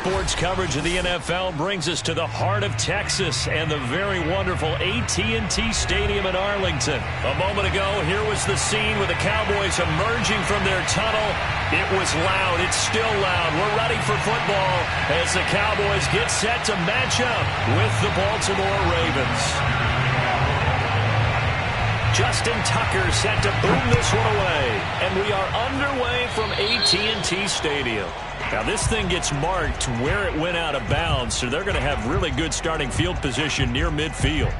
sports coverage of the NFL brings us to the heart of Texas and the very wonderful AT&T Stadium in Arlington. A moment ago, here was the scene with the Cowboys emerging from their tunnel. It was loud. It's still loud. We're ready for football as the Cowboys get set to match up with the Baltimore Ravens. Justin Tucker set to boom this one away. And we are underway from AT&T Stadium. Now, this thing gets marked where it went out of bounds, so they're going to have really good starting field position near midfield.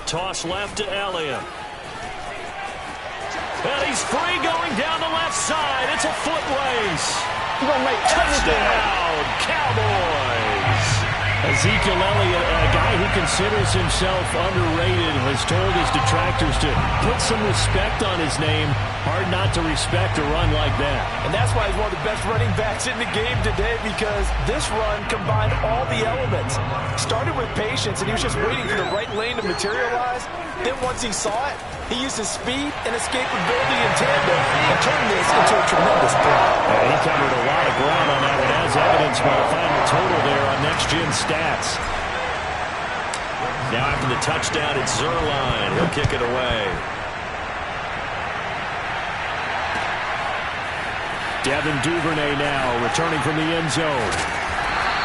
Toss left to Elliott. And he's free going down the left side. It's a foot race. Touchdown, Cowboys. Ezekiel Elliott, a guy who considers himself underrated, has told his detractors to put some respect on his name. Hard not to respect a run like that. And that's why he's one of the best running backs in the game today, because this run combined all the elements. Started with patience, and he was just waiting for the right lane to materialize. Then once he saw it, he used his speed and escapability in tandem and turned this into a tremendous play. Yeah, he covered a lot of ground on that one, as evidenced by the final total there on Next Gen Stats. Now after the touchdown, it's Zerline. He'll kick it away. Devin Duvernay now returning from the end zone.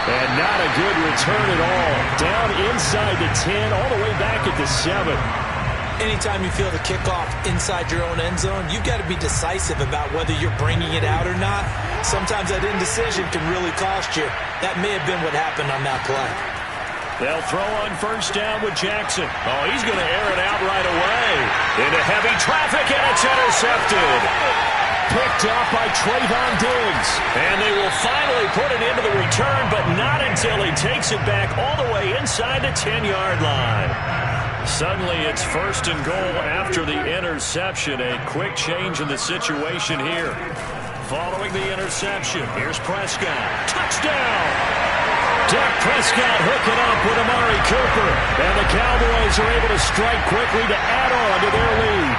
And not a good return at all. Down inside the 10, all the way back at the 7. Anytime you feel the kickoff inside your own end zone, you've got to be decisive about whether you're bringing it out or not. Sometimes that indecision can really cost you. That may have been what happened on that play. They'll throw on first down with Jackson. Oh, he's going to air it out right away. Into heavy traffic, and it's intercepted. Picked up by Trevon Diggs. And they will finally put it into the return, but not until he takes it back all the way inside the 10-yard line. Suddenly, it's first and goal after the interception. A quick change in the situation here. Following the interception, here's Prescott. Touchdown! Dak Prescott hooking up with Amari Cooper. And the Cowboys are able to strike quickly to add on to their lead.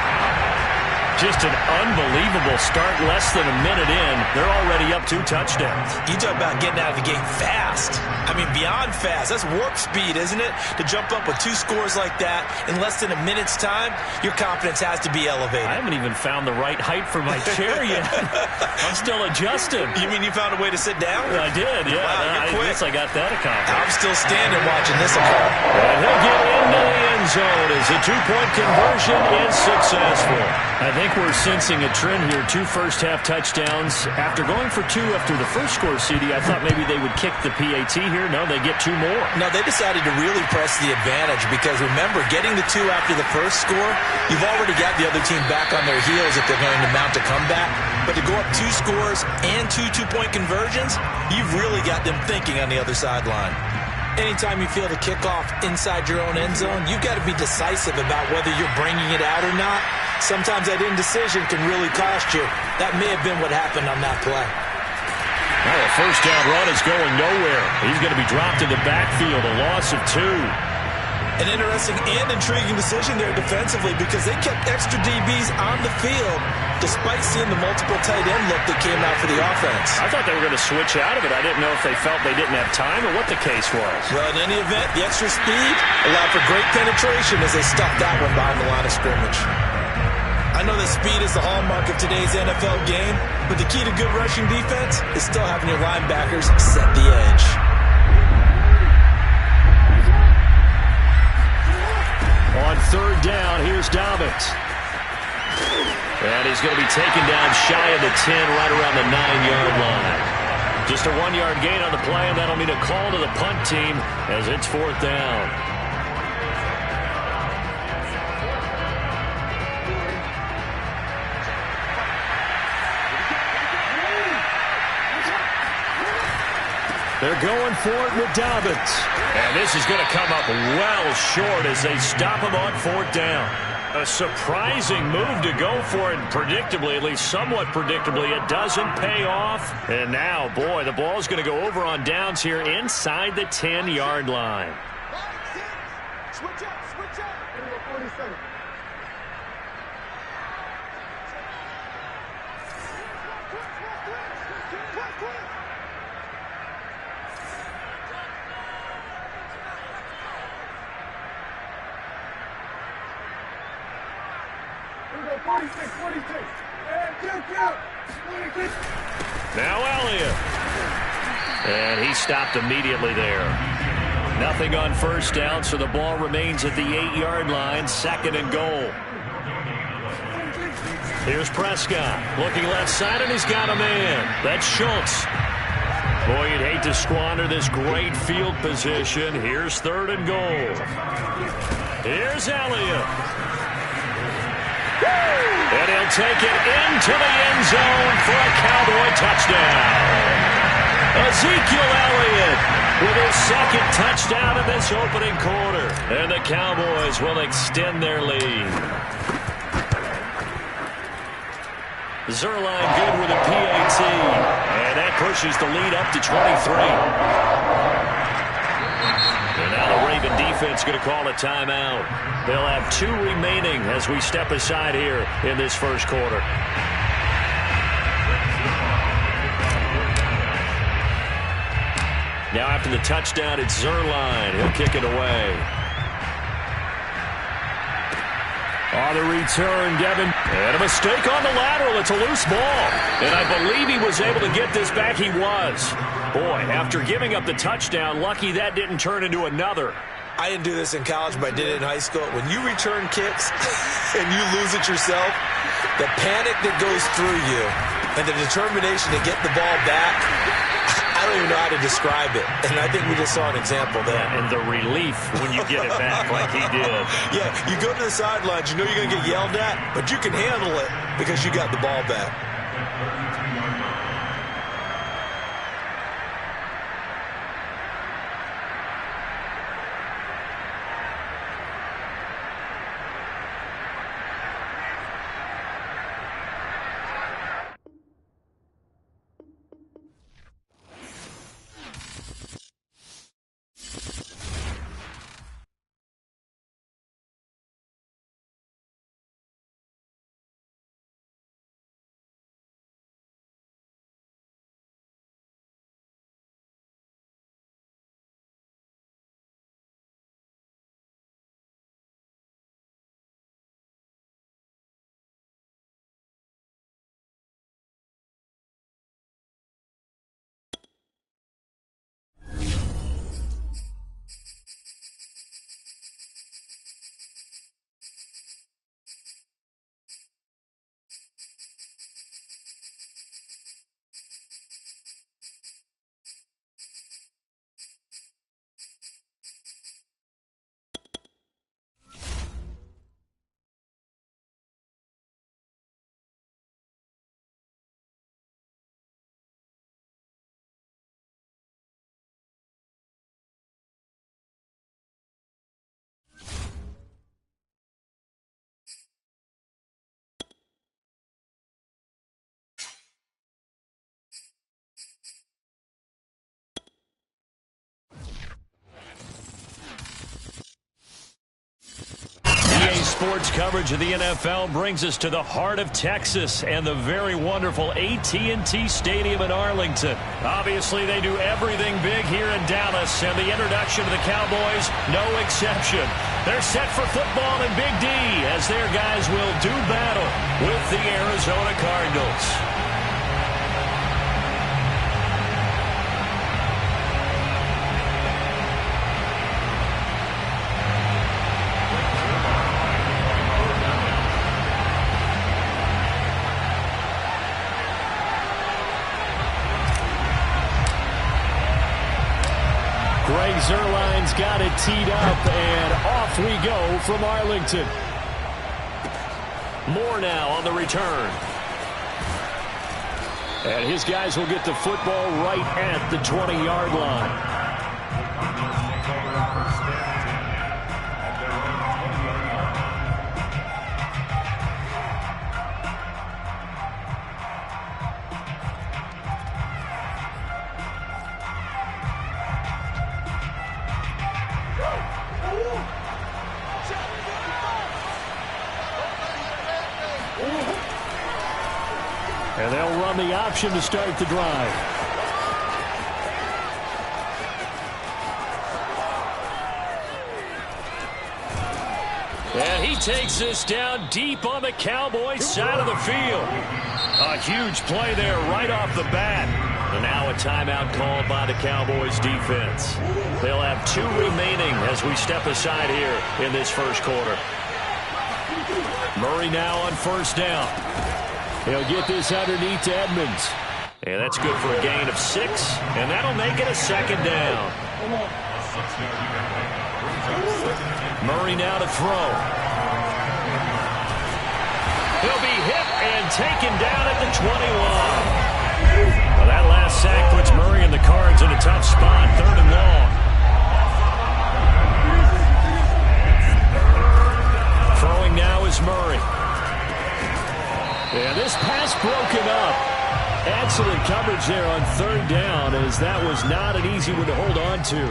Just an unbelievable start. Less than a minute in, they're already up 2 touchdowns. You talk about getting out of the gate fast. I mean, beyond fast. That's warp speed, isn't it? To jump up with 2 scores like that in less than a minute's time, your confidence has to be elevated. I haven't even found the right height for my chair yet. I'm still adjusting. You mean you found a way to sit down? I did, yeah. Wow, I guess I got that accomplished. I'm still standing watching this occur. And he'll get into the end zone as a 2-point conversion is successful. I think we're sensing a trend here. 2 first-half touchdowns. After going for 2 after the first score, CD, I thought maybe they would kick the PAT here. No, they get 2 more. No, they decided to really press the advantage because, remember, getting the 2 after the first score, you've already got the other team back on their heels if they're going to mount a comeback. But to go up 2 scores and 2 two-point conversions, you've really got them thinking on the other sideline. Anytime you feel the kickoff inside your own end zone, you've got to be decisive about whether you're bringing it out or not. Sometimes that indecision can really cost you. That may have been what happened on that play. Well, the first down run is going nowhere. He's going to be dropped in the backfield, a loss of 2. An interesting and intriguing decision there defensively because they kept extra DBs on the field despite seeing the multiple tight end look that came out for the offense. I thought they were going to switch out of it. I didn't know if they felt they didn't have time or what the case was. Well, in any event, the extra speed allowed for great penetration as they stuffed that one behind the line of scrimmage. I know that speed is the hallmark of today's NFL game, but the key to good rushing defense is still having your linebackers set the edge. On third down, here's Dobbins. And he's going to be taken down shy of the 10, right around the 9-yard line. Just a 1-yard gain on the play, and that'll mean a call to the punt team as it's 4th down. They're going for it with Dobbins. And this is going to come up well short as they stop him on 4th down. A surprising move to go for it, and predictably, at least somewhat predictably, it doesn't pay off. And now, boy, the ball's going to go over on downs here inside the 10-yard line. Switch up. Now Elliott. And he stopped immediately there. Nothing on first down, so the ball remains at the 8-yard line, 2nd and goal. Here's Prescott, looking left side, and he's got a man. That's Schultz. Boy, you'd hate to squander this great field position. Here's 3rd and goal. Here's Elliott. And he'll take it into the end zone for a Cowboy touchdown. Ezekiel Elliott with his 2nd touchdown in this opening quarter. And the Cowboys will extend their lead. Zuerlein good with a PAT. And that pushes the lead up to 23. And now the Raven defense going to call a timeout. They'll have 2 remaining as we step aside here in this first quarter. Now after the touchdown, it's Zuerlein. He'll kick it away. On the return, Devin. And a mistake on the lateral. It's a loose ball. And I believe he was able to get this back. He was. Boy, after giving up the touchdown, lucky that didn't turn into another. I didn't do this in college, but I did it in high school. When you return kicks and you lose it yourself, the panic that goes through you and the determination to get the ball back, I don't even know how to describe it. And I think we just saw an example there. Yeah, and the relief when you get it back like he did. Yeah, you go to the sidelines, you know you're going to get yelled at, but you can handle it because you got the ball back. Sports coverage of the NFL brings us to the heart of Texas and the very wonderful AT&T Stadium in Arlington. Obviously, they do everything big here in Dallas, and the introduction of the Cowboys, no exception. They're set for football in Big D as their guys will do battle with the Arizona Cardinals. Zuerlein's got it teed up, and off we go from Arlington. Moore now on the return. And his guys will get the football right at the 20-yard line. And they'll run the option to start the drive. And he takes this down deep on the Cowboys side of the field. A huge play there right off the bat. And now a timeout called by the Cowboys defense. They'll have 2 remaining as we step aside here in this first quarter. Murray now on first down. He'll get this underneath to Edmonds. And that's good for a gain of 6. And that'll make it a second down. Murray now to throw. He'll be hit and taken down at the 21. Well, that last sack puts Murray and the Cards in a tough spot. 3rd and long. Throwing now is Murray. And this pass broken up. Excellent coverage there on 3rd down, as that was not an easy one to hold on to.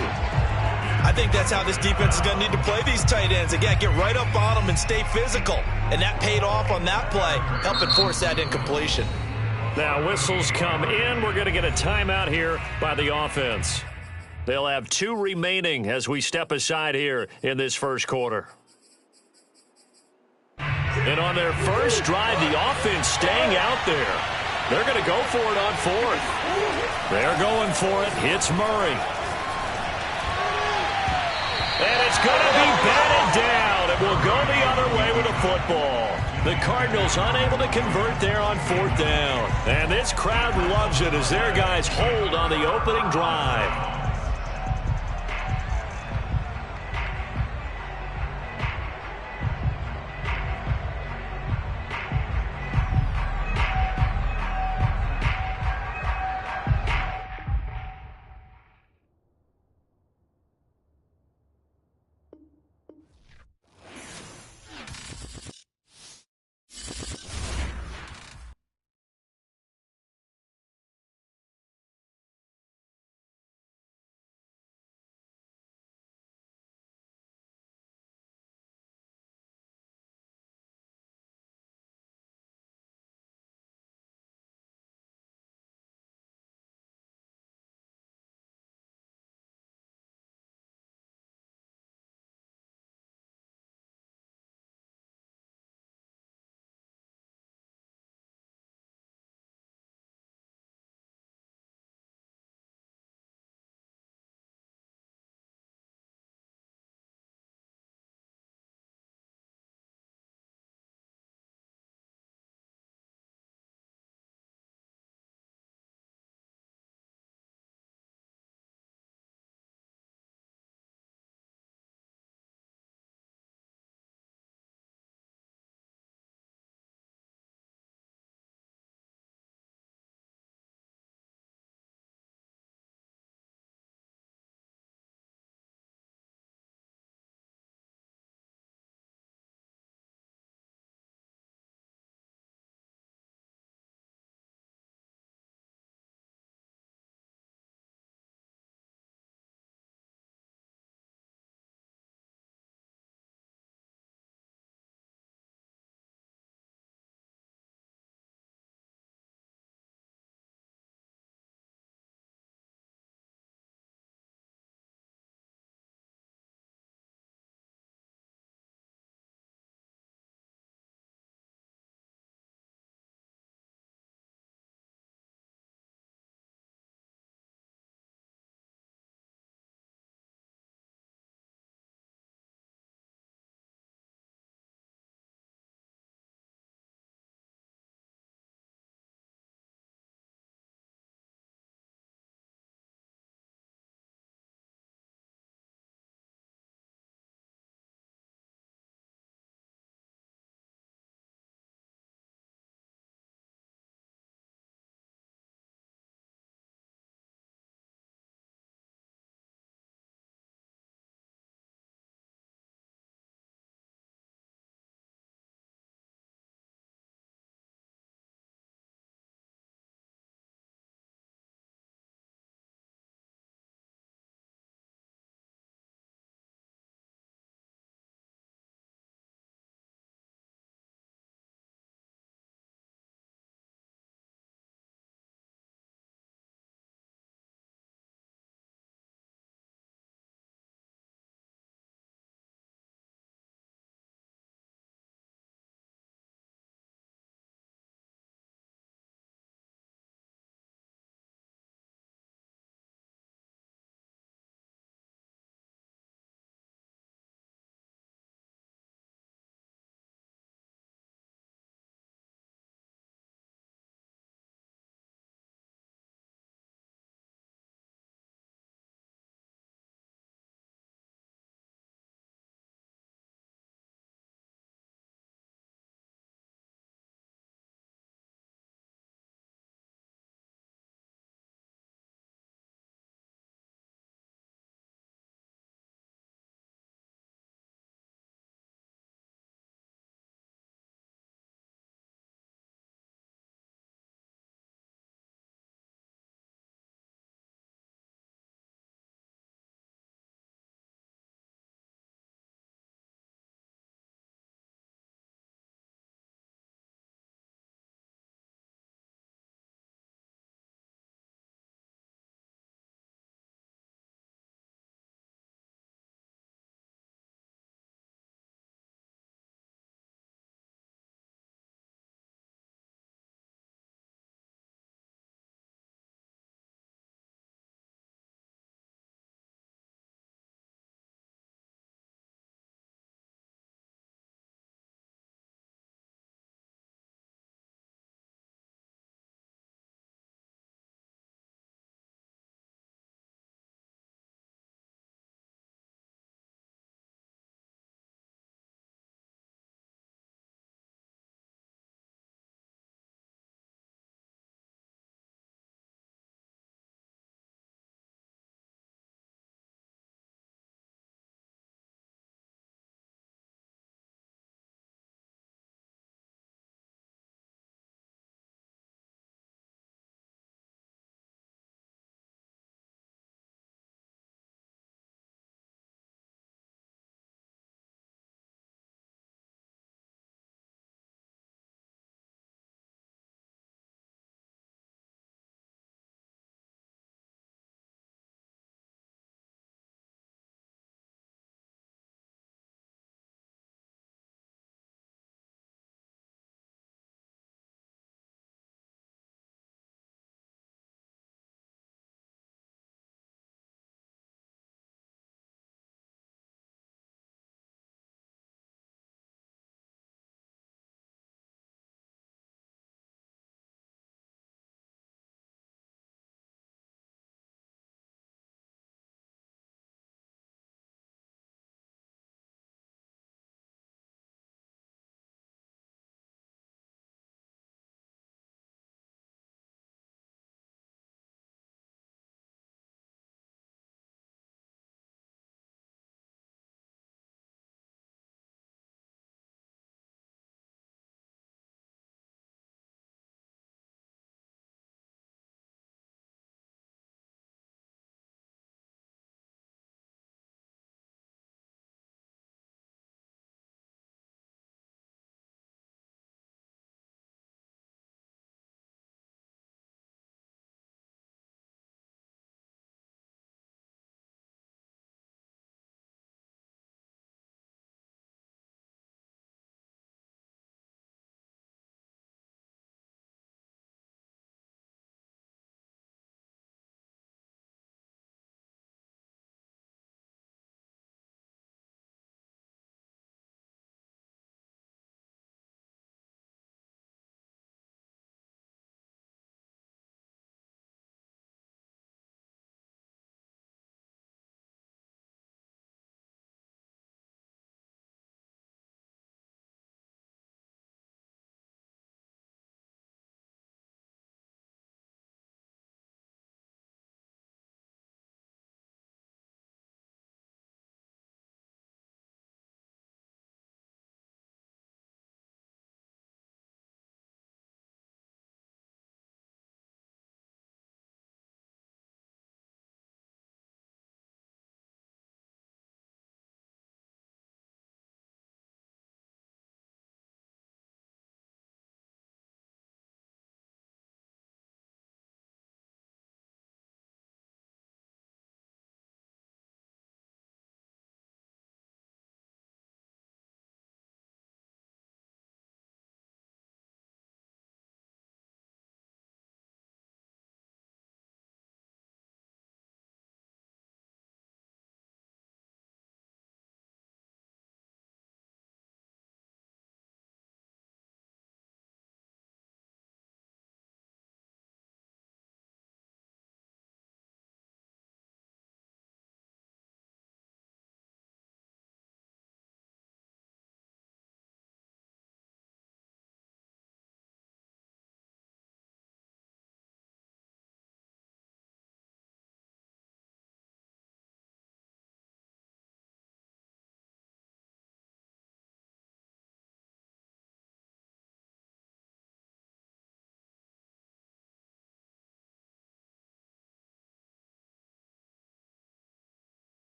I think that's how this defense is going to need to play these tight ends. Again, get right up on them and stay physical. And that paid off on that play, helping force that incompletion. Now whistles come in. We're going to get a timeout here by the offense. They'll have 2 remaining as we step aside here in this first quarter. And on their first drive, the offense staying out there. They're going to go for it on 4th. They're going for it. Hits Murray. And it's going to be batted down. It will go the other way with the football. The Cardinals unable to convert there on 4th down. And this crowd loves it as their guys hold on the opening drive.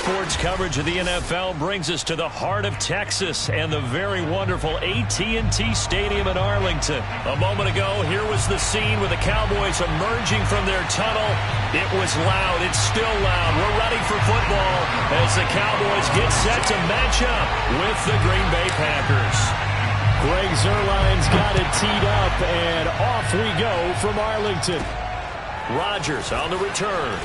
Sports coverage of the NFL brings us to the heart of Texas and the very wonderful AT&T Stadium in Arlington. A moment ago, here was the scene with the Cowboys emerging from their tunnel. It was loud. It's still loud. We're ready for football as the Cowboys get set to match up with the Green Bay Packers. Greg Zuerlein's got it teed up, and off we go from Arlington. Rodgers on the return.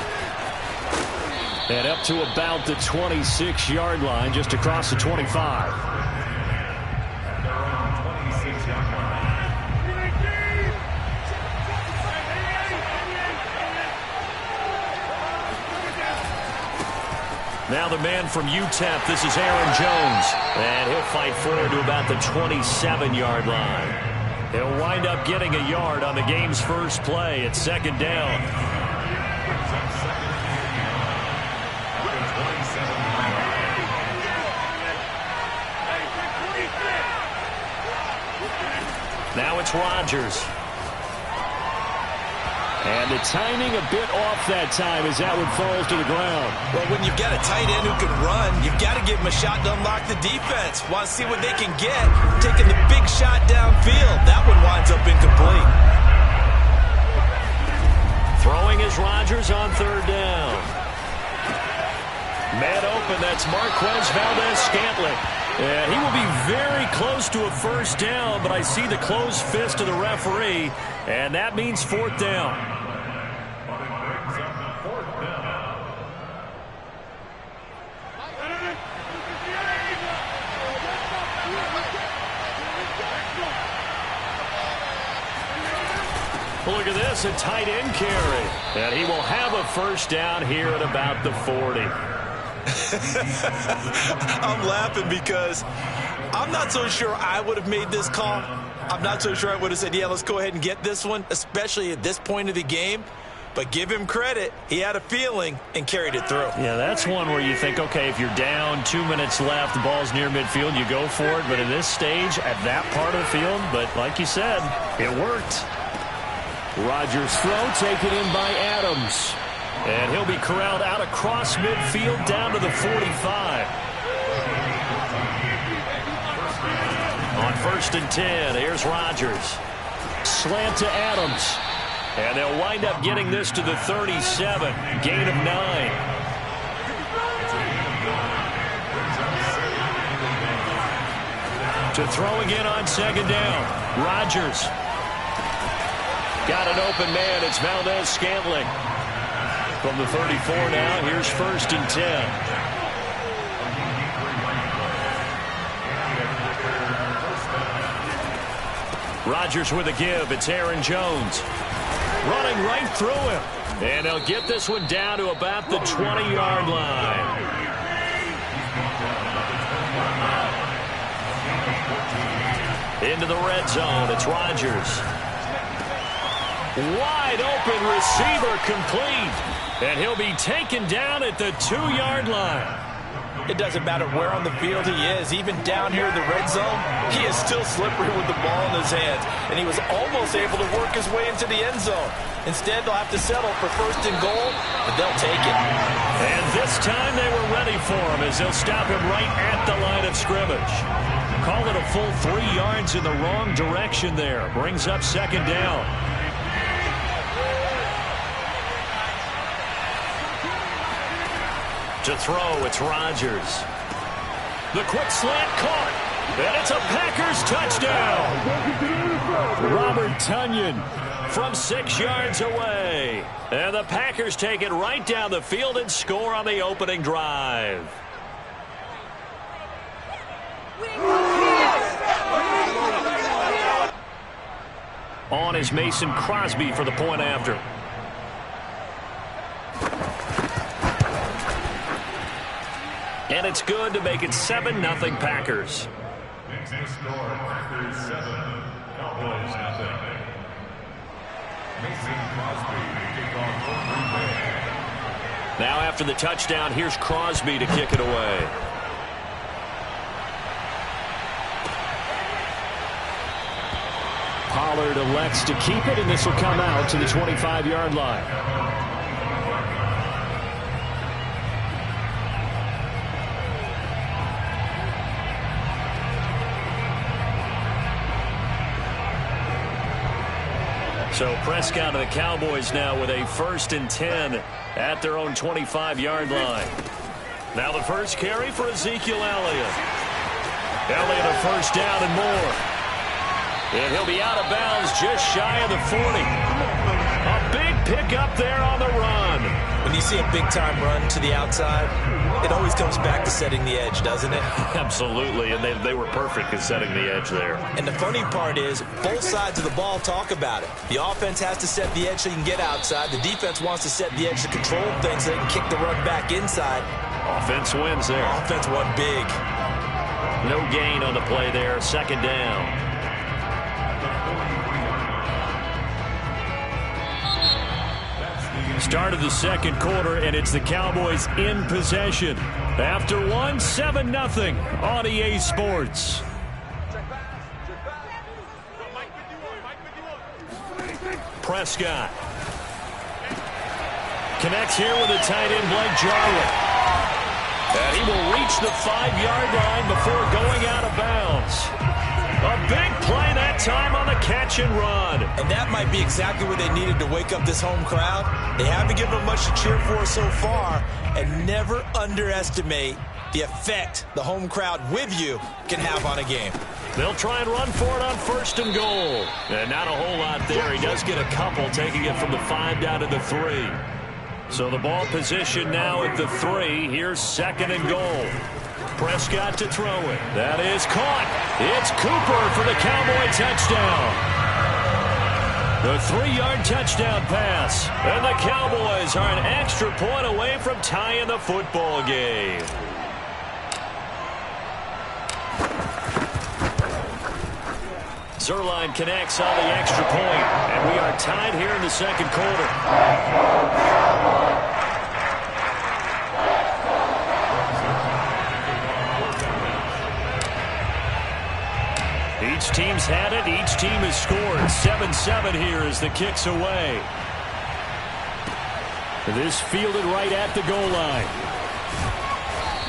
And up to about the 26-yard line, just across the 25. Now the man from UTEP, this is Aaron Jones. And he'll fight forward to about the 27-yard line. He'll wind up getting a yard on the game's first play at second down. Now it's Rodgers. And the timing a bit off that time as that one falls to the ground. Well, when you've got a tight end who can run, you've got to give him a shot to unlock the defense. Want to see what they can get. Taking the big shot downfield. That one winds up incomplete. Throwing is Rodgers on third down. Man open, that's Marquez Valdez-Scantling. And he will be very close to a first down, but I see the closed fist of the referee, and that means fourth down. Look at this, a tight end carry. And he will have a first down here at about the 40. I'm laughing because I'm not so sure I would have made this call. I'm not so sure I would have said, yeah, let's go ahead and get this one, especially at this point of the game. But give him credit. He had a feeling and carried it through. Yeah, that's one where you think, okay, if you're down, 2 minutes left, the ball's near midfield, you go for it. But in this stage, at that part of the field, but like you said, it worked. Rodgers' throw taken in by Adams. And he'll be corralled out across midfield down to the 45. On 1st and 10, here's Rodgers. Slant to Adams. And they'll wind up getting this to the 37. Gain of 9. To throw again on second down. Rodgers. Got an open man. It's Valdez-Scantling. From the 34 now, here's 1st and 10. Rodgers with a give. It's Aaron Jones. Running right through him. And they'll get this one down to about the 20-yard line. Into the red zone. It's Rodgers. Wide open receiver complete. And he'll be taken down at the 2-yard line. It doesn't matter where on the field he is. Even down here in the red zone, he is still slippery with the ball in his hands. And he was almost able to work his way into the end zone. Instead, they'll have to settle for 1st and goal, but they'll take it. And this time they were ready for him as they'll stop him right at the line of scrimmage. Call it a full 3 yards in the wrong direction there. Brings up second down. To throw, it's Rodgers. The quick slant caught. And it's a Packers touchdown. Robert Tonyan from 6 yards away. And the Packers take it right down the field and score on the opening drive. On is Mason Crosby for the point after. And it's good to make it 7-0 Packers. Next score, Packers 7, Cowboys 0. Mason Crosby to kick off for Green Bay. Now after the touchdown, here's Crosby to kick it away. Pollard elects to keep it, and this will come out to the 25-yard line. So Prescott and the Cowboys now with a 1st and 10 at their own 25-yard line. Now the first carry for Ezekiel Elliott. Elliott a first down and more. And he'll be out of bounds just shy of the 40. A big pickup there on the run. When you see a big-time run to the outside, it always comes back to setting the edge, doesn't it? Absolutely, and they were perfect at setting the edge there. And the funny part is, both sides of the ball talk about it. The offense has to set the edge so you can get outside. The defense wants to set the edge to control things so they can kick the run back inside. Offense wins there. Offense won big. No gain on the play there, 2nd down. Start of the 2nd quarter, and it's the Cowboys in possession. After 7-0 on EA Sports. Prescott connects here with a tight end, Blake Jarwin. And he will reach the 5-yard line before going out of bounds. A big play that time on the catch and run. And that might be exactly what they needed to wake up this home crowd. They haven't given them much to cheer for so far. And never underestimate the effect the home crowd with you can have on a game. They'll try and run for it on 1st and goal. And not a whole lot there. He does get a couple, taking it from the 5 down to the 3. So the ball position now at the 3. Here's 2nd and goal. Prescott to throw it. That is caught. It's Cooper for the Cowboy touchdown. The 3-yard touchdown pass. And the Cowboys are an extra point away from tying the football game. Zerline connects on the extra point. And we are tied here in the 2nd quarter. Each team's had it. Each team has scored. 7-7 here as the kick's away. This fielded right at the goal line.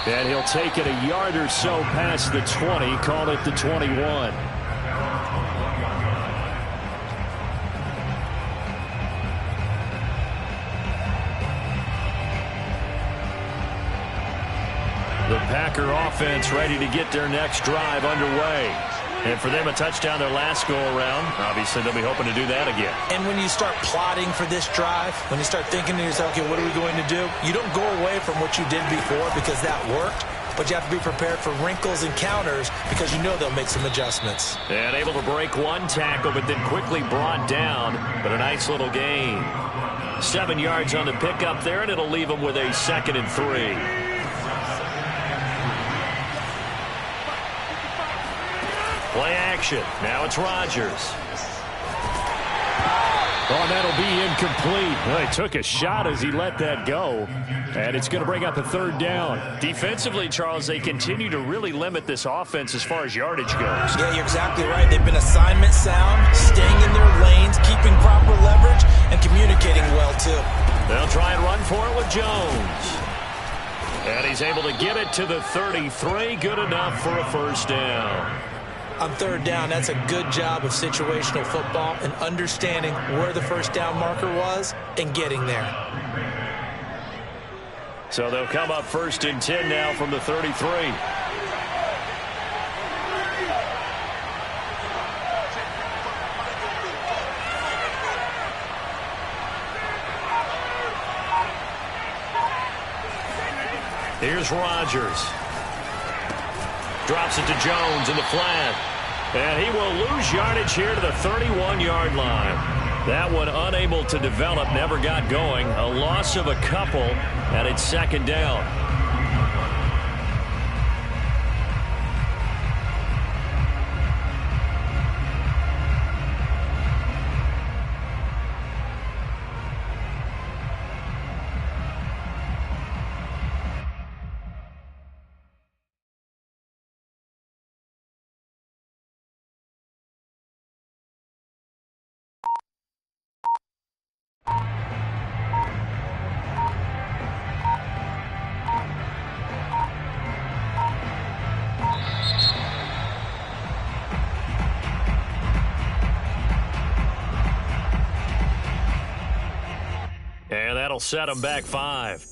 And he'll take it a yard or so past the 20. Call it the 21. The Packer offense ready to get their next drive underway. And for them, a touchdown their last go-around. Obviously, they'll be hoping to do that again. And when you start plotting for this drive, when you start thinking to yourself, okay, what are we going to do? You don't go away from what you did before because that worked. But you have to be prepared for wrinkles and counters because you know they'll make some adjustments. And able to break one tackle, but then quickly brought down. But a nice little gain. 7 yards on the pickup there, and it'll leave them with a 2nd and 3. Play action. Now it's Rodgers. Oh, that'll be incomplete. Well, he took a shot as he let that go. And it's going to bring up a 3rd down. Defensively, Charles, they continue to really limit this offense as far as yardage goes. Yeah, you're exactly right. They've been assignment sound, staying in their lanes, keeping proper leverage, and communicating well, too. They'll try and run for it with Jones. And he's able to get it to the 33. Good enough for a 1st down. On 3rd down, that's a good job of situational football and understanding where the 1st down marker was and getting there. So they'll come up 1st and 10 now from the 33. Here's Rodgers. Drops it to Jones in the flat. And he will lose yardage here to the 31-yard line. That one unable to develop, never got going. A loss of a couple, and it's second down. And that'll set them back 5.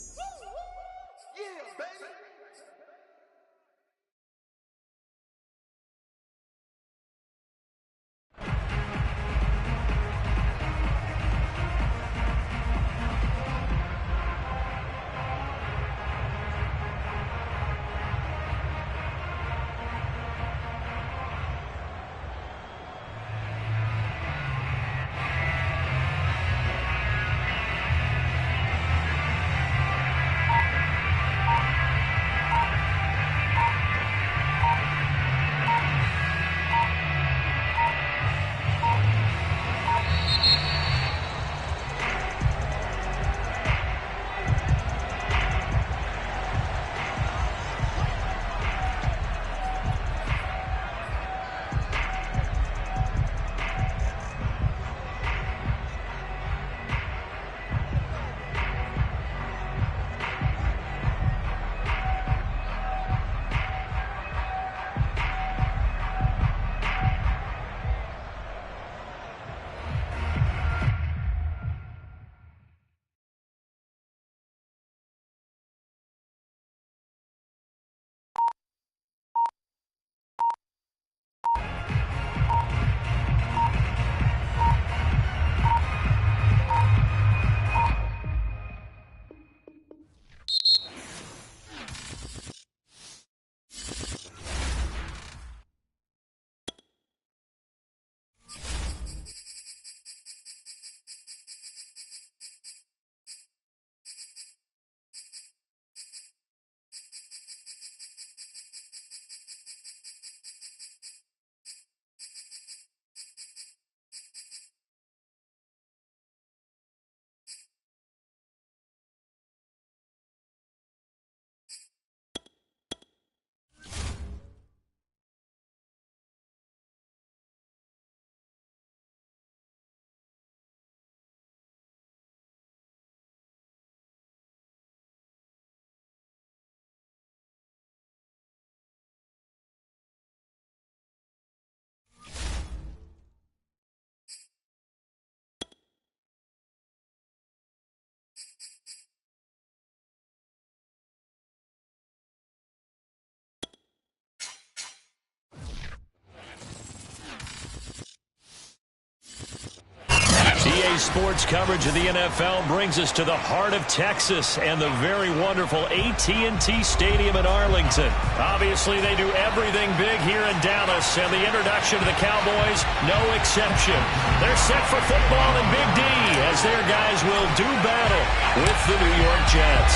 EA Sports coverage of the NFL brings us to the heart of Texas and the very wonderful AT&T Stadium in Arlington. Obviously, they do everything big here in Dallas, and the introduction to the Cowboys, no exception. They're set for football in Big D as their guys will do battle with the New York Jets.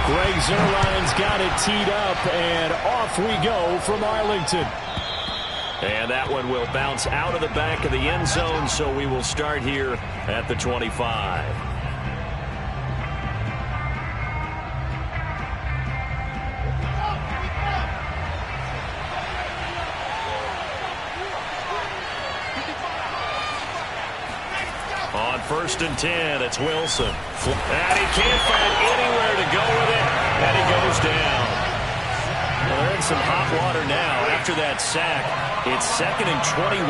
Greg Zuerleinen's got it teed up, and off we go from Arlington. And that one will bounce out of the back of the end zone, so we will start here at the 25. On 1st and 10, it's Wilson. And he can't find anywhere to go with it, and he goes down. Well, they're in some hot water now after that sack. It's 2nd and 21.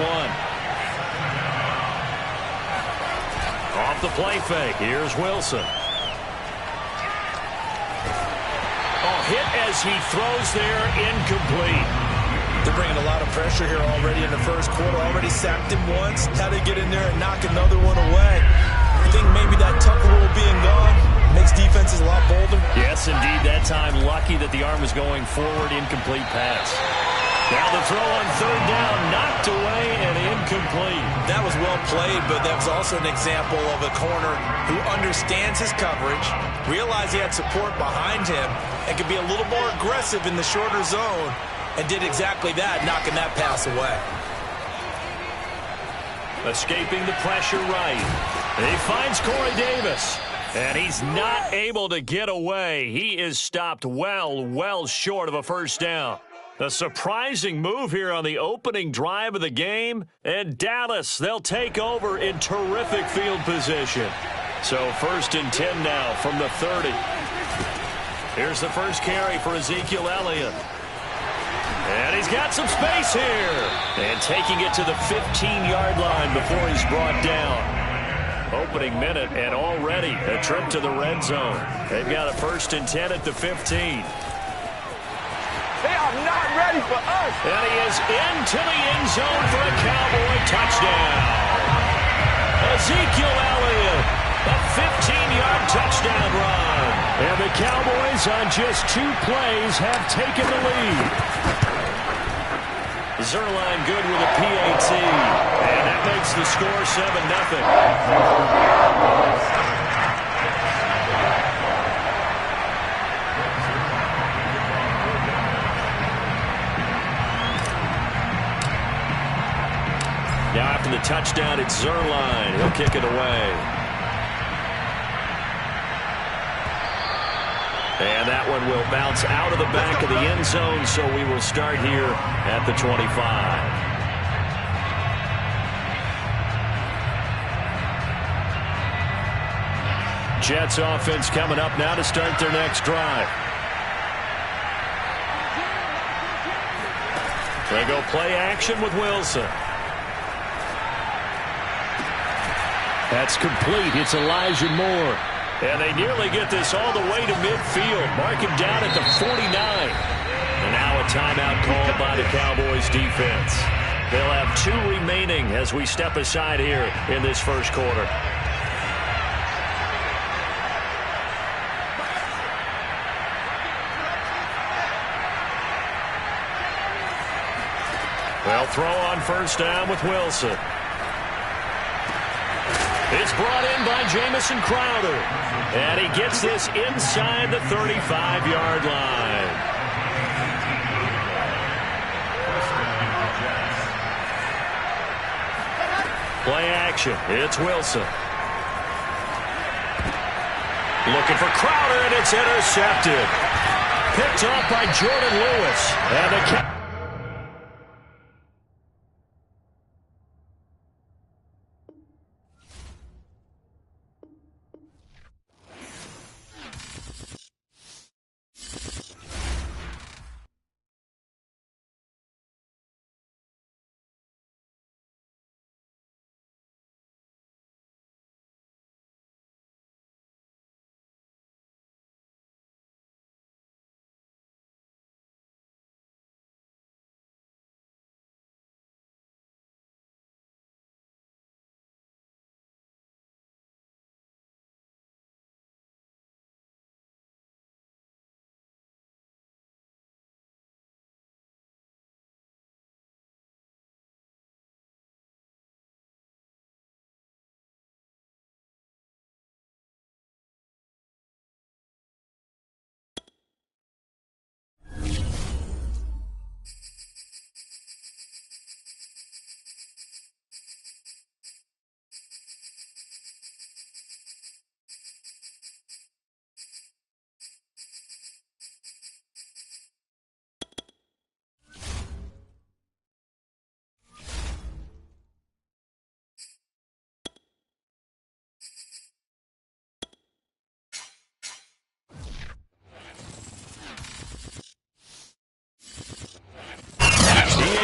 Off the play fake. Here's Wilson. Oh, hit as he throws there, incomplete. They're bringing a lot of pressure here already in the first quarter. Already sacked him once. How they get in there and knock another one away. I think maybe that Tucker rule being gone makes defenses a lot bolder. Yes, indeed. That time lucky that the arm was going forward. Incomplete pass. Now the throw on third down, knocked away and incomplete. That was well played, but that was also an example of a corner who understands his coverage, realized he had support behind him, and could be a little more aggressive in the shorter zone, and did exactly that, knocking that pass away. Escaping the pressure right. He finds Corey Davis. And he's not able to get away. He is stopped well short of a first down. A surprising move here on the opening drive of the game. And Dallas, they'll take over in terrific field position. So 1st and 10 now from the 30. Here's the first carry for Ezekiel Elliott. And he's got some space here. And taking it to the 15-yard line before he's brought down. Opening minute, and already a trip to the red zone. They've got a 1st and 10 at the 15. They are not ready for us. And he is into the end zone for a Cowboy touchdown. Ezekiel Elliott, a 15-yard touchdown run. And the Cowboys on just 2 plays have taken the lead. Zerline good with a PAT. And that makes the score 7-0. Now after the touchdown, it's Zerline. He'll kick it away. And that one will bounce out of the back of the end zone, so we will start here at the 25. Jets offense coming up now to start their next drive. They go play action with Wilson. That's complete. It's Elijah Moore. And they nearly get this all the way to midfield. Mark him down at the 49. And now a timeout called by the Cowboys defense. They'll have 2 remaining as we step aside here in this first quarter. They'll throw on first down with Wilson. It's brought in by Jamison Crowder. And he gets this inside the 35-yard line. Play action. It's Wilson. Looking for Crowder, and it's intercepted. Picked off by Jordan Lewis. And the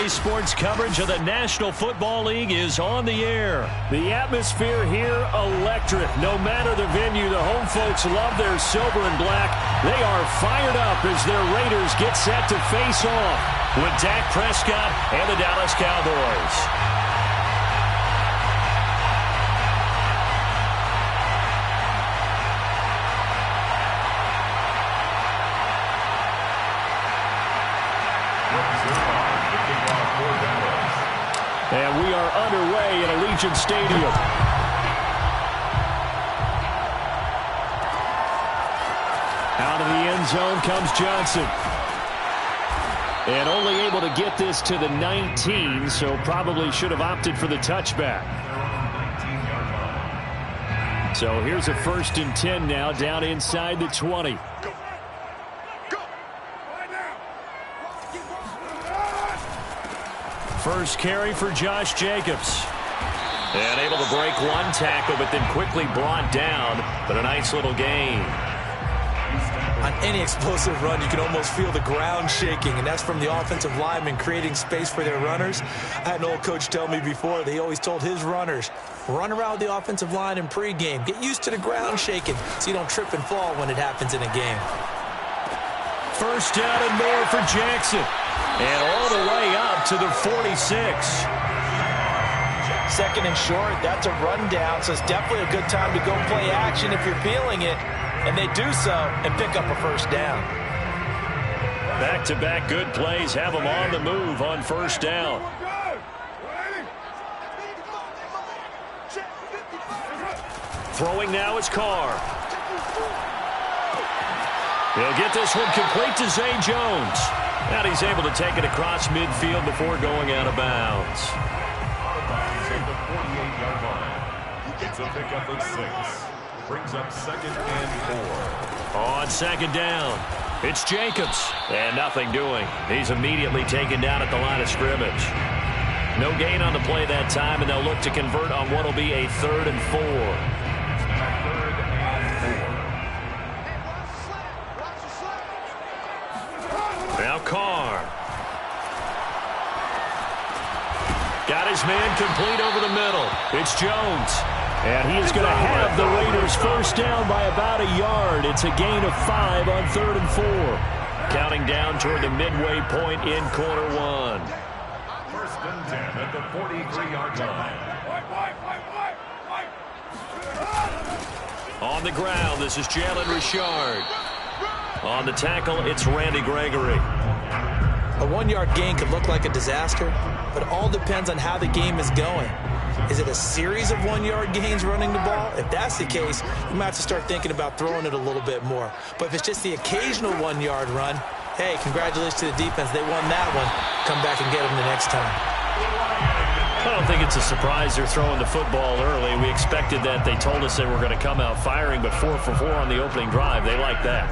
Sports coverage of the National Football League is on the air. The atmosphere here, electric. No matter the venue, the home folks love their silver and black. They are fired up as their Raiders get set to face off with Dak Prescott and the Dallas Cowboys. Allegiant Stadium. Out of the end zone comes Johnson. And only able to get this to the 19, so probably should have opted for the touchback. So here's a 1st and 10 now, down inside the 20. First carry for Josh Jacobs. And able to break one tackle, but then quickly brought down. But a nice little gain. On any explosive run, you can almost feel the ground shaking, and that's from the offensive linemen creating space for their runners. I had an old coach tell me before, they always told his runners, run around the offensive line in pregame. Get used to the ground shaking so you don't trip and fall when it happens in a game. First down and more for Jackson. And all the way up to the 46. Second and short, that's a rundown, so it's definitely a good time to go play action if you're feeling it. And they do so and pick up a first down. Back-to-back good plays have them on the move on first down. Throwing now is Carr. He'll get this one complete to Zay Jones. And he's able to take it across midfield before going out of bounds. At the 48-yard line. It's a pickup of 6. Brings up 2nd and 4. On 2nd down, it's Jacobs. And nothing doing. He's immediately taken down at the line of scrimmage. No gain on the play that time, and they'll look to convert on what will be a 3rd and 4. 3rd and 4. Now Carr. Got his man complete over the middle. It's Jones. And he is going to have the Raiders first down by about a yard. It's a gain of 5 on 3rd and 4. Counting down toward the midway point in quarter 1. 1st and 10 at the 43-yard line. On the ground, this is Jalen Richard. On the tackle, it's Randy Gregory. A 1-yard gain could look like a disaster, but it all depends on how the game is going. Is it a series of 1-yard gains running the ball? If that's the case, you might have to start thinking about throwing it a little bit more. But if it's just the occasional 1-yard run, hey, congratulations to the defense. They won that one. Come back and get them the next time. I don't think it's a surprise they're throwing the football early. We expected that. They told us they were going to come out firing, but 4 for 4 on the opening drive. They like that.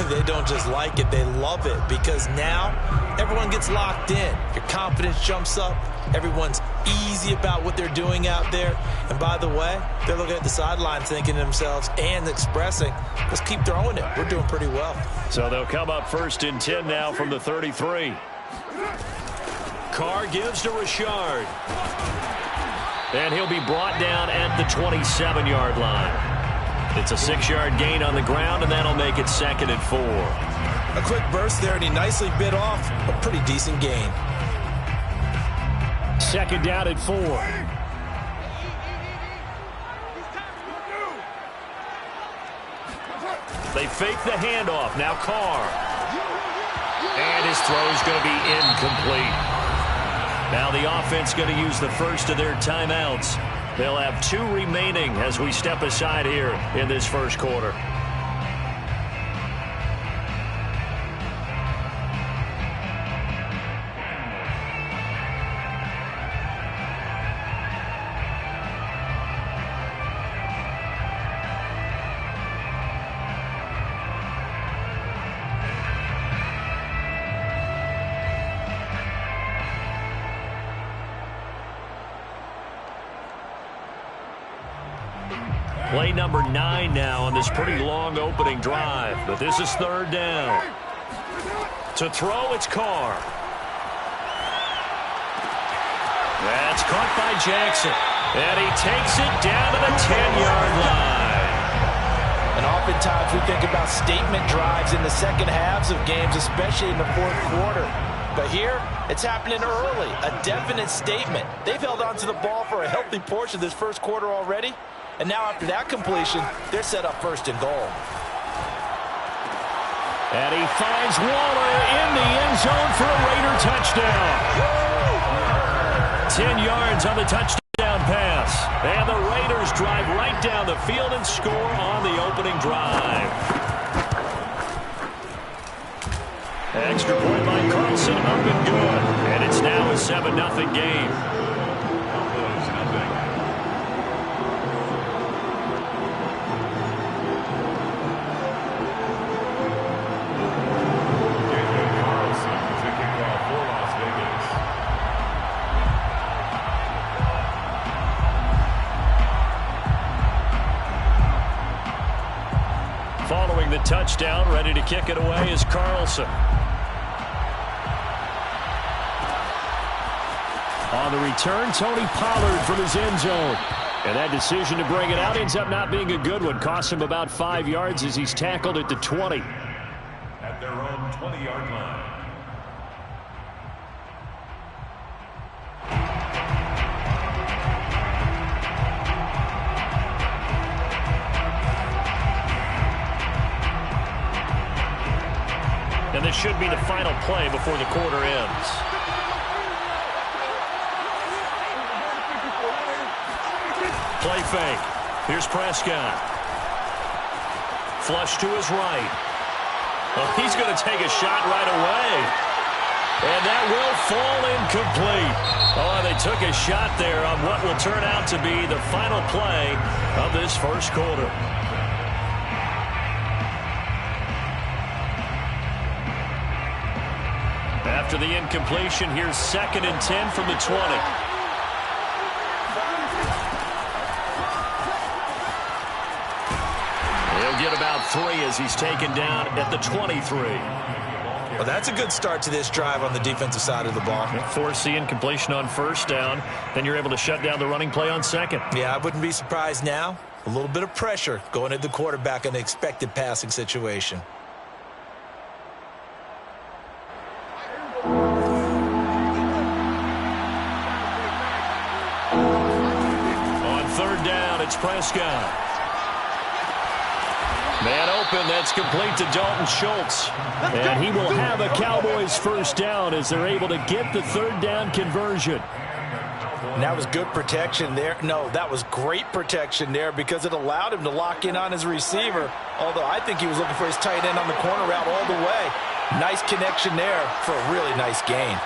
They don't just like it, they love it, because now everyone gets locked in. Your confidence jumps up. Everyone's easy about what they're doing out there. And by the way, they're looking at the sideline thinking to themselves and expressing, let's keep throwing it. We're doing pretty well. So they'll come up 1st and 10 now from the 33. Carr gives to Richard. And he'll be brought down at the 27-yard line. It's a 6-yard gain on the ground, and that'll make it 2nd and 4. A quick burst there, and he nicely bit off a pretty decent gain. 2nd down at 4. They fake the handoff. Now Carr. And his throw's going to be incomplete. Now the offense going to use the first of their timeouts. They'll have 2 remaining as we step aside here in this first quarter. Play number 9 now on this pretty long opening drive. But this is 3rd down. To throw, it's Carr. That's caught by Jackson. And he takes it down to the 10-yard line. And oftentimes we think about statement drives in the second halves of games, especially in the 4th quarter. But here, it's happening early. A definite statement. They've held on to the ball for a healthy portion of this first quarter already. And now after that completion, they're set up 1st and goal. And he finds Waller in the end zone for a Raider touchdown. 10 yards on the touchdown pass. And the Raiders drive right down the field and score on the opening drive. Extra point by Carlson, up and good. And it's now a 7-0 game. Following the touchdown, ready to kick it away is Carlson. On the return, Tony Pollard from his end zone. And that decision to bring it out ends up not being a good one. Costs him about 5 yards as he's tackled at the 20. At their own 20-yard line. And this should be the final play before the quarter ends. Play fake. Here's Prescott. Flush to his right. Oh, he's going to take a shot right away. And that will fall incomplete. Oh, they took a shot there on what will turn out to be the final play of this first quarter. After the incompletion, here's 2nd and 10 from the 20. He'll get about 3 as he's taken down at the 23. Well, that's a good start to this drive on the defensive side of the ball. Force the incompletion on first down. Then you're able to shut down the running play on second. Yeah, I wouldn't be surprised now. A little bit of pressure going at the quarterback in an expected passing situation. On third down, it's Prescott. Man open, that's complete to Dalton Schultz. And he will have a Cowboys first down as they're able to get the third down conversion. And that was good protection there. No, that was great protection there because it allowed him to lock in on his receiver. Although I think he was looking for his tight end on the corner route all the way. Nice connection there for a really nice gain.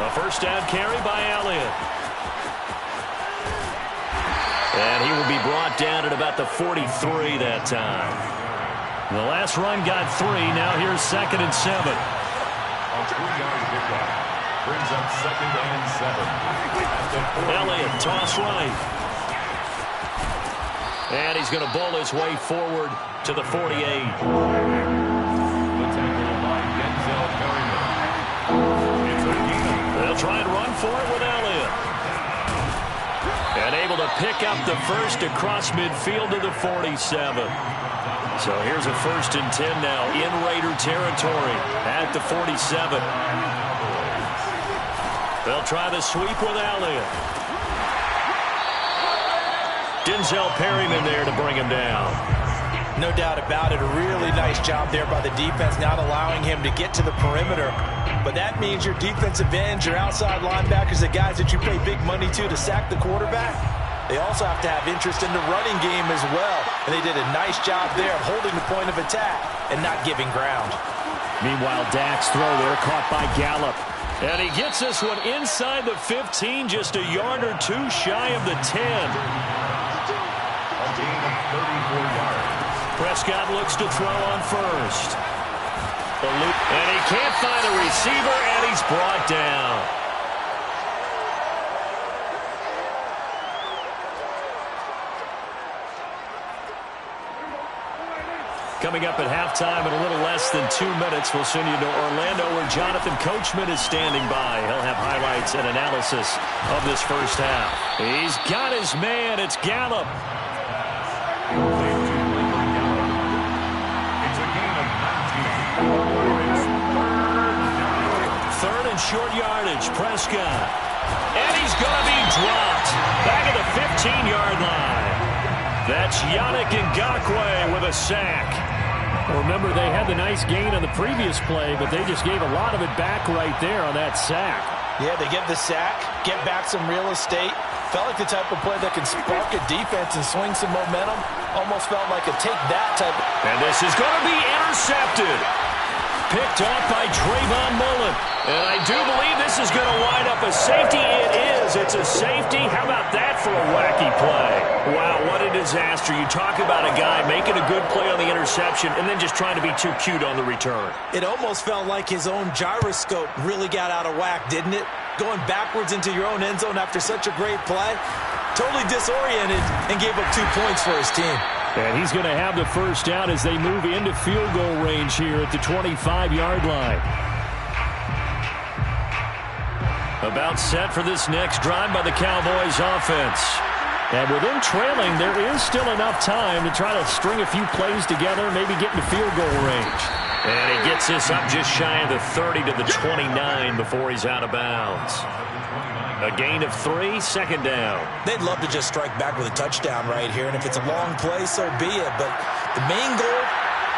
A first down carry by Elliott. And he will be brought down at about the 43 that time. The last run got 3. Now here's 2nd and 7. A 3-yard pickup brings up 2nd and 7. Elliott, toss right. And he's going to bowl his way forward to the 48. The tackle by Denzel Perryman. It's a gain. They'll try and run for it with Elliott. And able to pick up the first across midfield to the 47. So here's a 1st and 10 now in Raider territory at the 47. They'll try the sweep with Elliott. Denzel Perryman there to bring him down. No doubt about it. A really nice job there by the defense, not allowing him to get to the perimeter. But that means your defensive ends, your outside linebackers, the guys that you pay big money to sack the quarterback, they also have to have interest in the running game as well. And they did a nice job there of holding the point of attack and not giving ground. Meanwhile, Dak's throw there caught by Gallup. And he gets this one inside the 15, just a yard or 2 shy of the 10. A gain of 34 yards. Prescott looks to throw on first. The loop, and he can't find a receiver, and he's brought down. Coming up at halftime in a little less than 2 minutes, we'll send you to Orlando where Jonathan Coachman is standing by. He'll have highlights and analysis of this first half. He's got his man. It's Gallup. Third and short yardage, Prescott. And he's going to be dropped back at the 15-yard line. That's Yannick Ngakoue with a sack. Remember, they had the nice gain on the previous play, but they just gave a lot of it back right there on that sack. Yeah, they get the sack, get back some real estate, Felt like the type of play that can spark a defense and swing some momentum. Almost felt like a take-that type of... And this is going to be intercepted. Picked off by Trevon Mullen. And I do believe this is going to wind up a safety. It is. It's a safety. How about that for a wacky play? Wow, what a disaster. You talk about a guy making a good play on the interception and then just trying to be too cute on the return. It almost felt like his own gyroscope really got out of whack, didn't it? Going backwards into your own end zone after such a great play. Totally disoriented and gave up 2 points for his team. And he's going to have the first down as they move into field goal range here at the 25-yard line. About set for this next drive by the Cowboys offense. And with them trailing, there is still enough time to try to string a few plays together, maybe get into field goal range. And he gets this up just shy of the 30 to the 29 before he's out of bounds. A gain of 3, second down. They'd love to just strike back with a touchdown right here, and if it's a long play, so be it. But the main goal,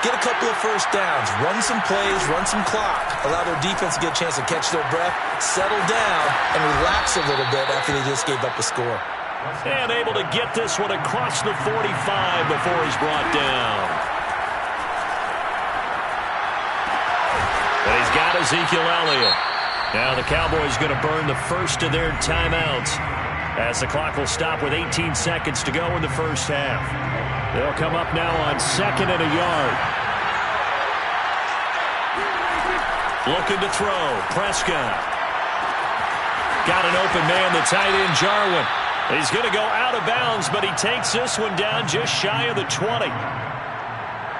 get a couple of first downs, run some plays, run some clock, allow their defense to get a chance to catch their breath, settle down, and relax a little bit after they just gave up a score. And able to get this one across the 45 before he's brought down. And he's got Ezekiel Elliott. Now the Cowboys going to burn the first of their timeouts as the clock will stop with 18 seconds to go in the first half. They'll come up now on 2nd and a yard. Looking to throw. Prescott. Got an open man, the tight end Jarwin. He's going to go out of bounds, but he takes this one down just shy of the 20.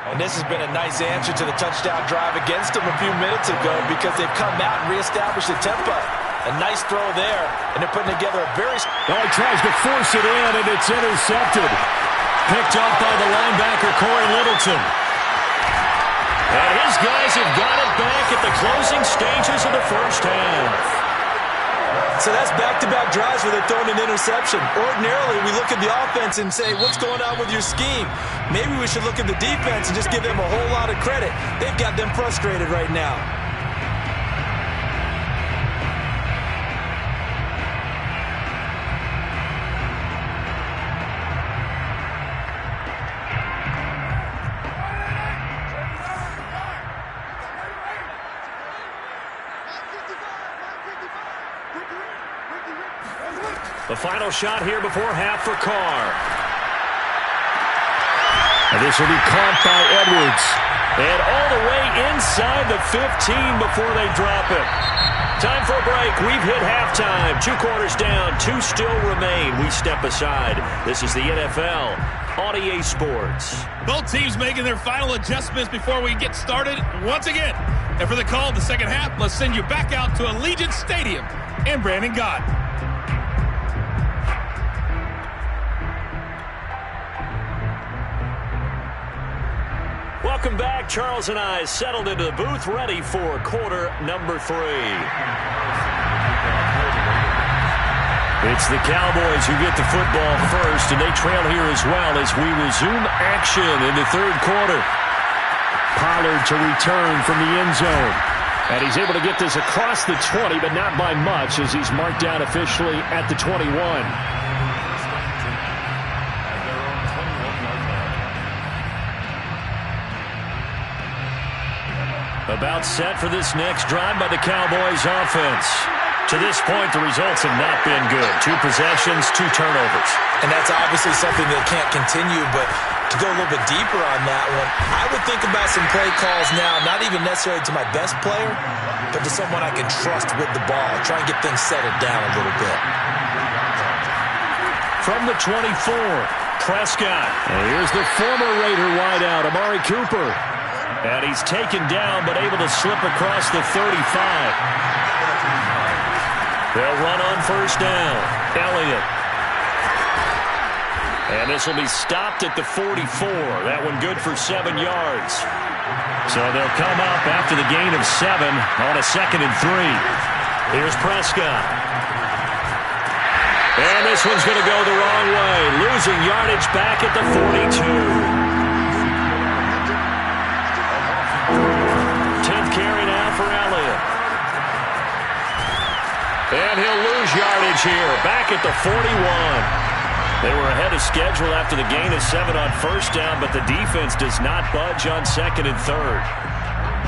And this has been a nice answer to the touchdown drive against them a few minutes ago because they've come out and reestablished the tempo. A nice throw there, and they're putting together a very... Oh, he tries to force it in, and it's intercepted. Picked off by the linebacker, Corey Littleton. And his guys have got it back at the closing stages of the first half. So that's back-to-back drives where they're throwing an interception. Ordinarily, we look at the offense and say, what's going on with your scheme? Maybe we should look at the defense and just give them a whole lot of credit. They've got them frustrated right now. The final shot here before half for Carr. And this will be caught by Edwards. And all the way inside the 15 before they drop it. Time for a break. We've hit halftime. 2 quarters down. 2 still remain. We step aside. This is the NFL on EA Sports. Both teams making their final adjustments before we get started once again. And for the call of the second half, let's send you back out to Allegiant Stadium in Brandon Gott. Welcome back. Charles and I settled into the booth, ready for quarter number 3. It's the Cowboys who get the football first, and they trail here as well as we resume action in the third quarter. Pollard to return from the end zone. And he's able to get this across the 20, but not by much as he's marked down officially at the 21. About set for this next drive by the Cowboys offense. To this point, the results have not been good. 2 possessions, 2 turnovers. And that's obviously something that can't continue, but to go a little bit deeper on that one, I would think about some play calls now, not even necessarily to my best player, but to someone I can trust with the ball. Try and get things settled down a little bit. From the 24, Prescott. And here's the former Raider wideout, Amari Cooper. And he's taken down, but able to slip across the 35. They'll run on first down. Elliott. And this will be stopped at the 44. That one good for 7 yards. So they'll come up after the gain of 7 on a 2nd and 3. Here's Prescott. And this one's going to go the wrong way. Losing yardage back at the 42. 10th carry now for Elliott. And he'll lose yardage here, back at the 41. They were ahead of schedule after the gain of 7 on first down, but the defense does not budge on second and third.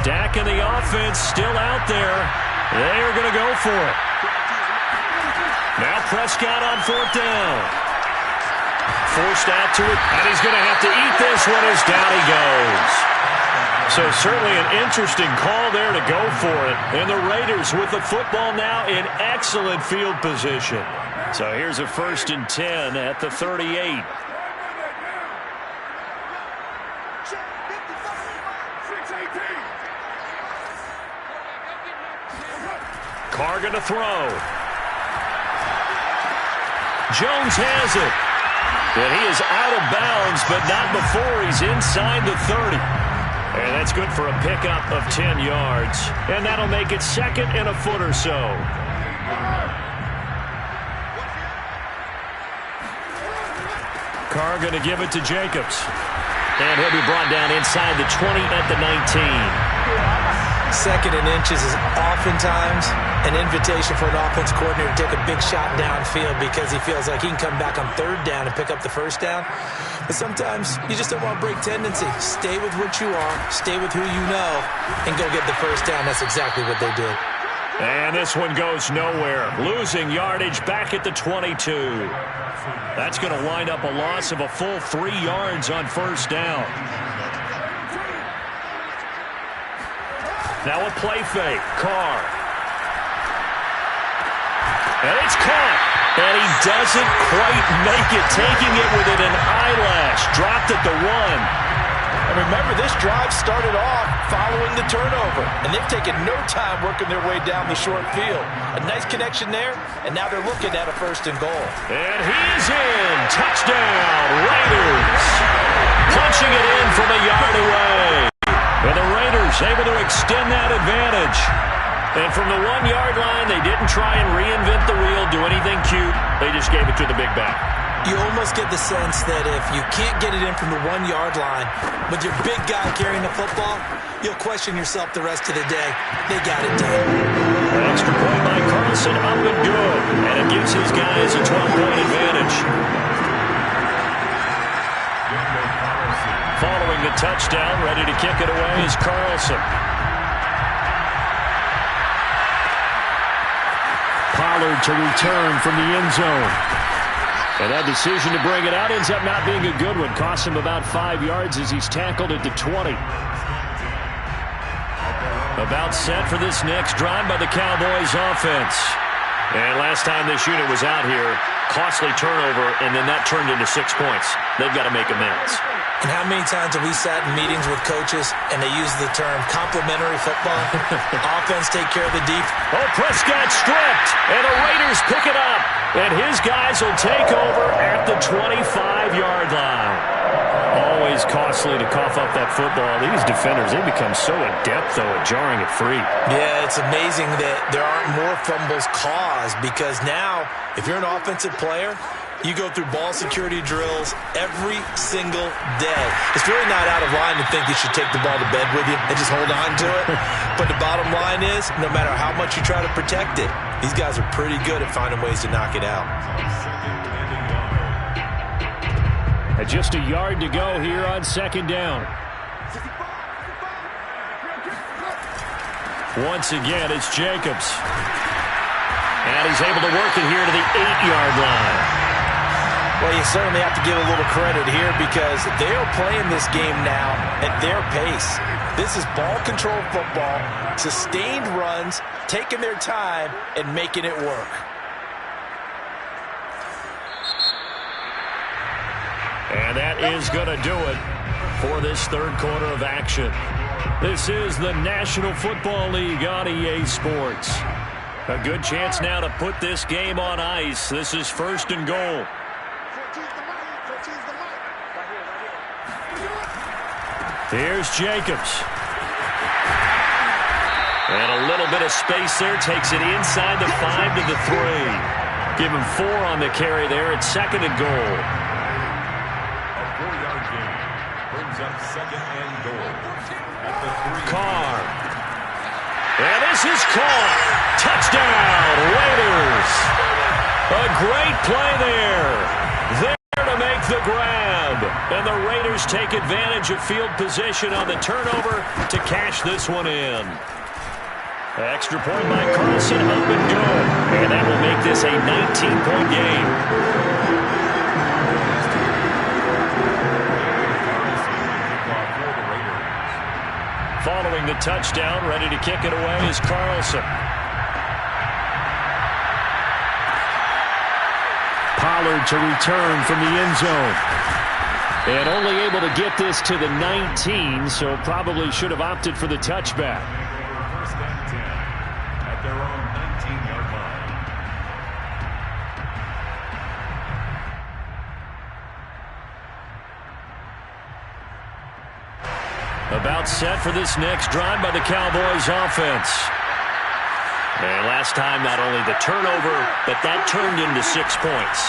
Dak and the offense still out there. They are going to go for it. Now Prescott on fourth down. Forced out to it, and he's going to have to eat this one as down he goes. So certainly an interesting call there to go for it. And the Raiders with the football now in excellent field position. So here's a 1st and 10 at the 38. Carr going to throw. Jones has it. And he is out of bounds, but not before he's inside the 30. And that's good for a pickup of 10 yards. And that'll make it 2nd and a foot or so. Carr going to give it to Jacobs. And he'll be brought down inside the 20 at the 19. 2nd and inches is oftentimes an invitation for an offense coordinator to take a big shot downfield because he feels like he can come back on 3rd down and pick up the 1st down. But sometimes you just don't want to break tendency. Stay with what you are, stay with who you know, and go get the 1st down. That's exactly what they did. And this one goes nowhere. Losing yardage back at the 22. That's going to wind up a loss of a full 3 yards on 1st down. Now a play fake. Carr. And it's caught. And he doesn't quite make it. Taking it within an eyelash. Dropped at the 1. And remember, this drive started off following the turnover. And they've taken no time working their way down the short field. A nice connection there. And now they're looking at a 1st and goal. And he's in. Touchdown, Raiders. Punching it in from a yard away. And the Raiders able to extend that advantage. And from the 1-yard line, they didn't try and reinvent the wheel, do anything cute. They just gave it to the big back. You almost get the sense that if you can't get it in from the 1-yard line with your big guy carrying the football, you'll question yourself the rest of the day. They got it done. An extra point by Carlson, up and good. And it gives his guys a 12-point advantage. Following the touchdown, ready to kick it away is Carlson. Pollard to return from the end zone. And that decision to bring it out ends up not being a good one. Costs him about 5 yards as he's tackled at the 20. About set for this next drive by the Cowboys offense. And last time this unit was out here, costly turnover, and then that turned into 6 points. They've got to make amends. And how many times have we sat in meetings with coaches and they use the term complementary football? Offense take care of the deep. Oh, Prescott stripped, and the Raiders pick it up. And his guys will take over at the 25-yard line. Always costly to cough up that football. These defenders, they become so adept, though, at jarring it free. Yeah, it's amazing that there aren't more fumbles caused because now, if you're an offensive player, you go through ball security drills every single day. It's really not out of line to think you should take the ball to bed with you and just hold on to it. But the bottom line is, no matter how much you try to protect it, these guys are pretty good at finding ways to knock it out. And just a yard to go here on 2nd down. Once again, it's Jacobs. And he's able to work it here to the 8-yard line. Well, you certainly have to give a little credit here because they're playing this game now at their pace. This is ball control football, sustained runs, taking their time, and making it work. And that is going to do it for this 3rd quarter of action. This is the National Football League on EA Sports. A good chance now to put this game on ice. This is 1st and goal. Here's Jacobs. And a little bit of space there. Takes it inside the 5 to the 3. Give him 4 on the carry there at 2nd and goal. A 4-yard gain brings up 2nd and goal at the 3. Carr. And this is caught. Touchdown, Raiders. A great play there. There to make the grab. And the Raiders take advantage of field position on the turnover to cash this one in. Extra point by Carlson, up and good. And that will make this a 19-point game. Following the touchdown, ready to kick it away is Carlson. Pollard to return from the end zone. And only able to get this to the 19, so probably should have opted for the touchback. First and 10 at their own 19-yard line. About set for this next drive by the Cowboys offense. And last time, not only the turnover, but that turned into 6 points.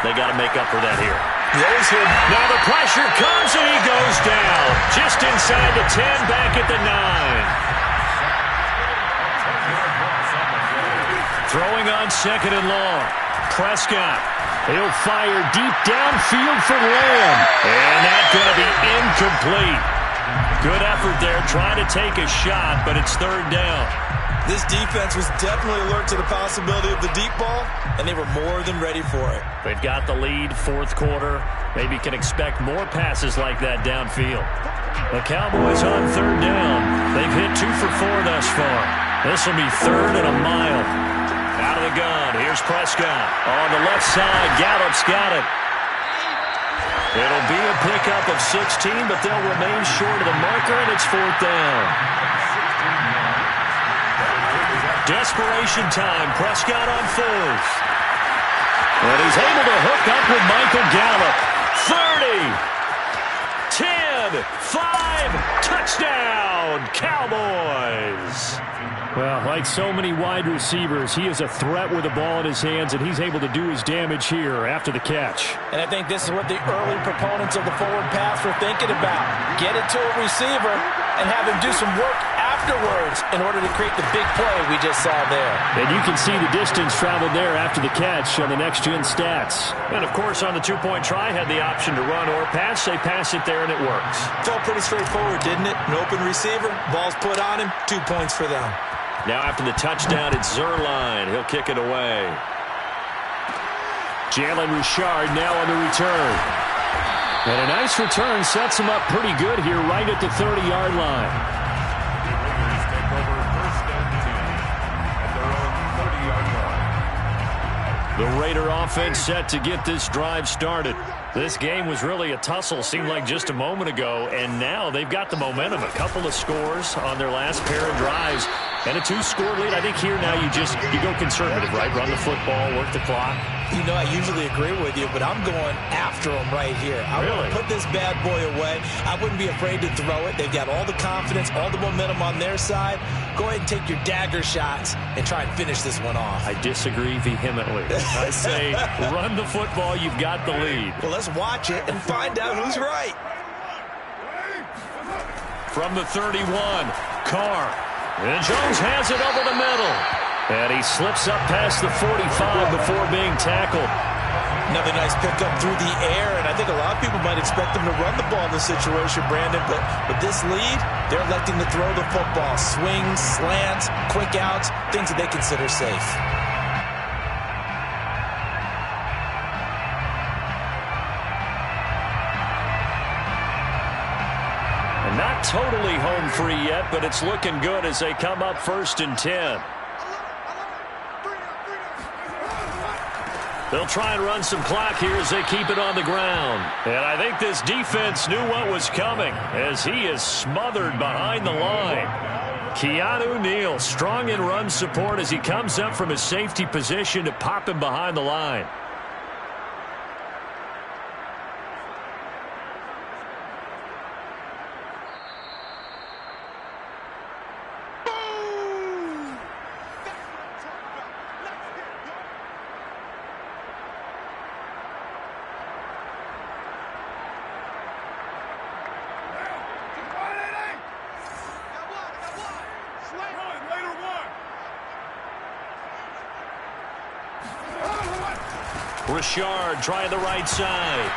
They got to make up for that here. Now the pressure comes, and he goes down. Just inside the 10, back at the 9. Throwing on second and long. Prescott. He'll fire deep downfield for Lamb. And that's going to be incomplete. Good effort there, trying to take a shot, but it's third down. This defense was definitely alert to the possibility of the deep ball, and they were more than ready for it. They've got the lead, fourth quarter. Maybe can expect more passes like that downfield. The Cowboys on third down. They've hit 2 for 4 thus far. This will be third and a mile. Out of the gun, here's Prescott. On the left side, Gallup's got it. It'll be a pickup of 16, but they'll remain short of the marker, and it's fourth down. Desperation time. Prescott on fourth. And he's able to hook up with Michael Gallup. 30, 10, 5, touchdown, Cowboys. Well, like so many wide receivers, he is a threat with the ball in his hands, and he's able to do his damage here after the catch. And I think this is what the early proponents of the forward pass were thinking about. Get it to a receiver and have him do some work afterwards in order to create the big play we just saw there. And you can see the distance traveled there after the catch on the next-gen stats. And, of course, on the two-point try, had the option to run or pass. They pass it there, and it works. Felt pretty straightforward, didn't it? An open receiver, ball's put on him, 2 points for them. Now after the touchdown, it's Zerline. He'll kick it away. Jalen Richard now on the return. And a nice return sets him up pretty good here right at the 30-yard line. The Raider offense set to get this drive started. This game was really a tussle, seemed like just a moment ago, and now they've got the momentum. A couple of scores on their last pair of drives, and a 2-score lead. I think here now you go conservative, right? Run the football, work the clock. You know, I usually agree with you, but I'm going after him right here. I want to put this bad boy away. I wouldn't be afraid to throw it. They've got all the confidence, all the momentum on their side. Go ahead and take your dagger shots and try and finish this one off. I disagree vehemently. I say run the football. You've got the lead. Well, let's watch it and find out who's right. From the 31, Carr. And Jones has it over the middle. And he slips up past the 45 before being tackled. Another nice pickup through the air, and I think a lot of people might expect them to run the ball in this situation, Brandon, but with this lead, they're electing to throw the football. Swings, slants, quick outs, things that they consider safe. And not totally home free yet, but it's looking good as they come up 1st and 10. They'll try and run some clock here as they keep it on the ground. And I think this defense knew what was coming as he is smothered behind the line. Keanu Neal strong in run support as he comes up from his safety position to pop him behind the line. Richard trying the right side.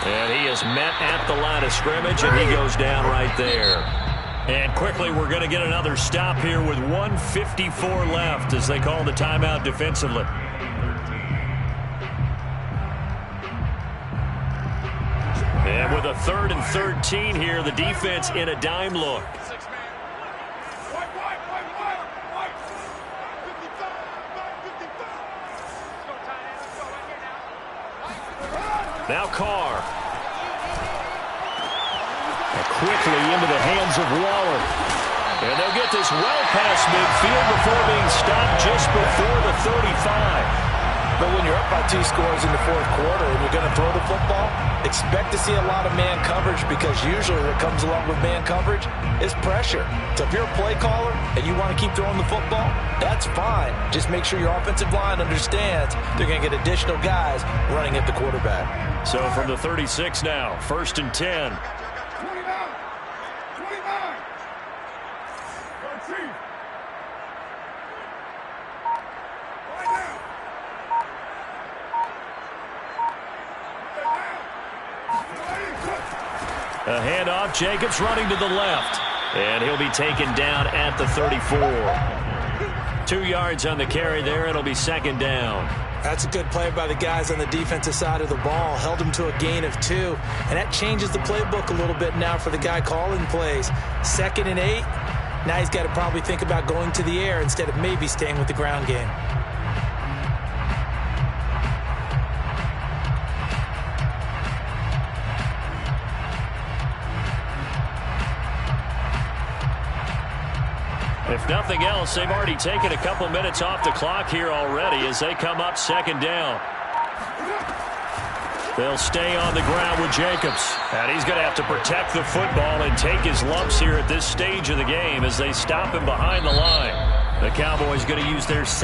And he is met at the line of scrimmage, and he goes down right there. And quickly, we're going to get another stop here with 1:54 left as they call the timeout defensively. And with a 3rd and 13 here, the defense in a dime look. Now Carr. And quickly into the hands of Waller. And they'll get this well past midfield before being stopped just before the 35. But when you're up by 2 scores in the 4th quarter and you're going to throw the football, expect to see a lot of man coverage, because usually what comes along with man coverage is pressure. So if you're a play caller and you want to keep throwing the football, that's fine. Just make sure your offensive line understands they're going to get additional guys running at the quarterback. So from the 36 now, 1st and 10. A handoff, Jacobs running to the left. And he'll be taken down at the 34. 2 yards on the carry there. It'll be 2nd down. That's a good play by the guys on the defensive side of the ball. Held him to a gain of 2. And that changes the playbook a little bit now for the guy calling plays. 2nd and 8. Now he's got to probably think about going to the air instead of maybe staying with the ground game. If nothing else, they've already taken a couple minutes off the clock here already as they come up 2nd down. They'll stay on the ground with Jacobs. And he's going to have to protect the football and take his lumps here at this stage of the game as they stop him behind the line. The Cowboys going to use their second.